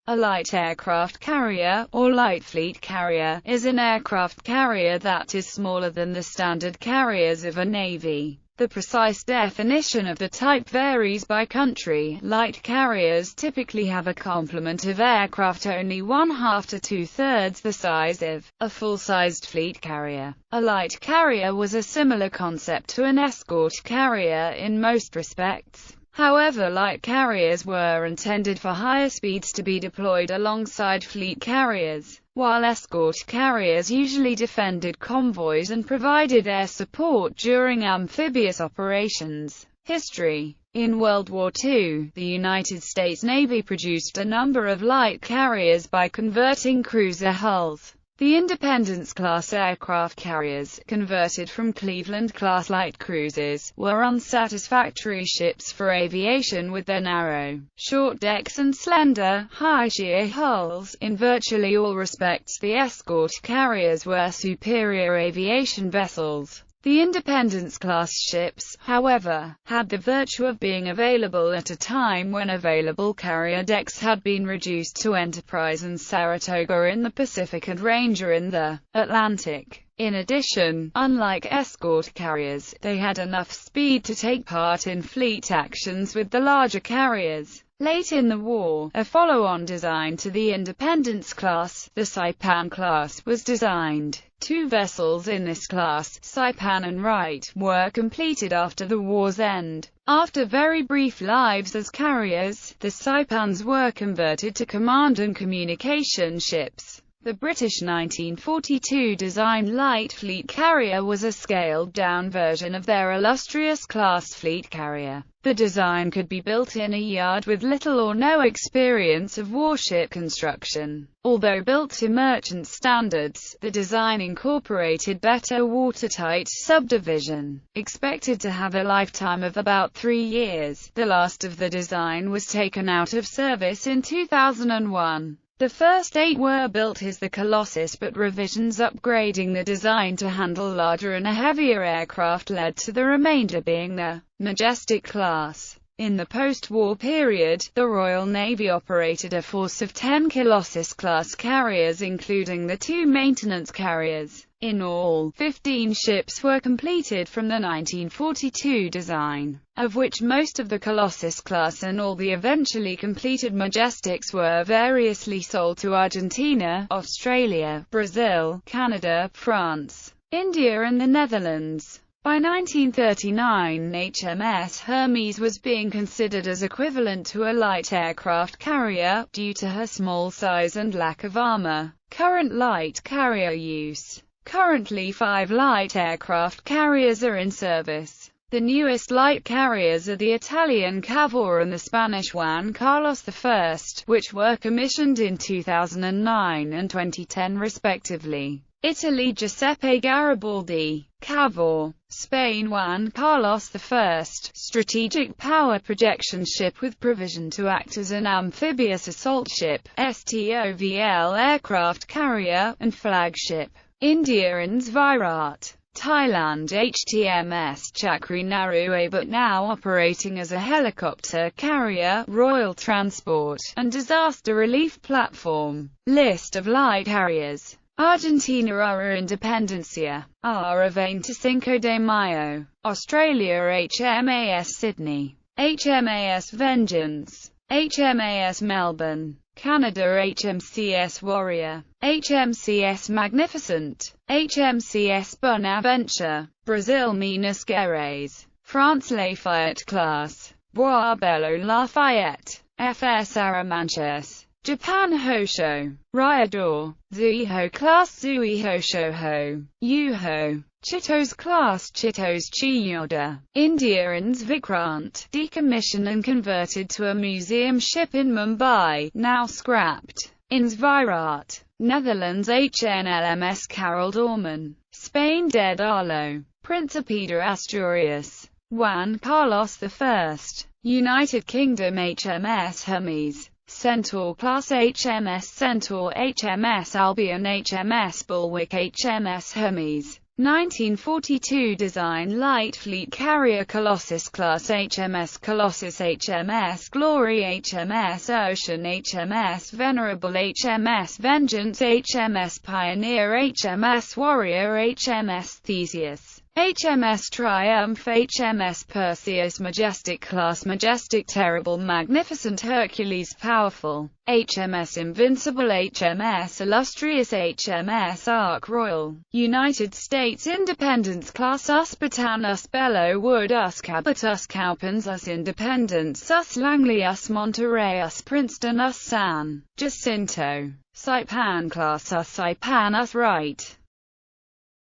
A light aircraft carrier, or light fleet carrier, is an aircraft carrier that is smaller than the standard carriers of a navy. The precise definition of the type varies by country. Light carriers typically have a complement of aircraft only 1/2 to 2/3 the size of a full-sized fleet carrier. A light carrier was a similar concept to an escort carrier in most respects. However, light carriers were intended for higher speeds to be deployed alongside fleet carriers, while escort carriers usually defended convoys and provided air support during amphibious operations. History. In World War II, the United States Navy produced a number of light carriers by converting cruiser hulls. The Independence-class aircraft carriers, converted from Cleveland-class light cruisers, were unsatisfactory ships for aviation with their narrow, short decks and slender, high-shear hulls. In virtually all respects, the escort carriers were superior aviation vessels. The Independence-class ships, however, had the virtue of being available at a time when available carrier decks had been reduced to Enterprise and Saratoga in the Pacific and Ranger in the Atlantic. In addition, unlike escort carriers, they had enough speed to take part in fleet actions with the larger carriers. Late in the war, a follow-on design to the Independence class, the Saipan class, was designed. Two vessels in this class, Saipan and Wright, were completed after the war's end. After very brief lives as carriers, the Saipans were converted to command and communication ships. The British 1942 designed light fleet carrier was a scaled-down version of their illustrious class fleet carrier. The design could be built in a yard with little or no experience of warship construction. Although built to merchant standards, the design incorporated better watertight subdivision. Expected to have a lifetime of about 3 years, the last of the design was taken out of service in 2001. The first 8 were built as the Colossus, but revisions upgrading the design to handle larger and heavier aircraft led to the remainder being the Majestic class. In the post-war period, the Royal Navy operated a force of 10 Colossus-class carriers including the 2 maintenance carriers. In all, 15 ships were completed from the 1942 design, of which most of the Colossus class and all the eventually completed Majestics were variously sold to Argentina, Australia, Brazil, Canada, France, India and the Netherlands. By 1939, HMS Hermes was being considered as equivalent to a light aircraft carrier, due to her small size and lack of armor. Current light carrier use. Currently 5 light aircraft carriers are in service. The newest light carriers are the Italian Cavour and the Spanish Juan Carlos I, which were commissioned in 2009 and 2010 respectively. Italy Giuseppe Garibaldi. Cavour. Spain Juan Carlos I, strategic power projection ship with provision to act as an amphibious assault ship, STOVL aircraft carrier, and flagship. India and Virat. Thailand HTMS Chakri Naru, but now operating as a helicopter carrier, royal transport, and disaster relief platform. List of light carriers. Argentina Ara Independencia. Ara 25 de Mayo. Australia HMAS Sydney. HMAS Vengeance. HMAS Melbourne. Canada HMCS Warrior. HMCS Magnificent. HMCS Bonaventure. Brazil Minas Gerais. France Lafayette class. Bois Bello Lafayette. FS Aramanches. Japan Hosho. Ryador. Zuiho class Zuiho Shoho. Yuho. Chitos class Chitos Chiyoda. India INS Vikrant, decommissioned and converted to a museum ship in Mumbai, now scrapped. INS Virat. Netherlands HNLMS Carol Dorman. Spain Dédalo. Principe de Asturias. Juan Carlos I. United Kingdom HMS Hermes. Centaur class HMS Centaur HMS Albion HMS Bulwark HMS Hermes. 1942 design Light Fleet Carrier Colossus Class HMS Colossus HMS Glory HMS Ocean HMS Venerable HMS Vengeance HMS Pioneer HMS Warrior HMS Theseus HMS Triumph HMS Perseus Majestic Class Majestic Terrible Magnificent Hercules Powerful HMS Invincible HMS Illustrious HMS Ark Royal United States Independence Class Us Bataan Us Belleau Wood Us Cabot Us Cowpens Us Independence Us Langley Us Monterey Us Princeton Us San Jacinto Saipan Class Us Saipan Us Wright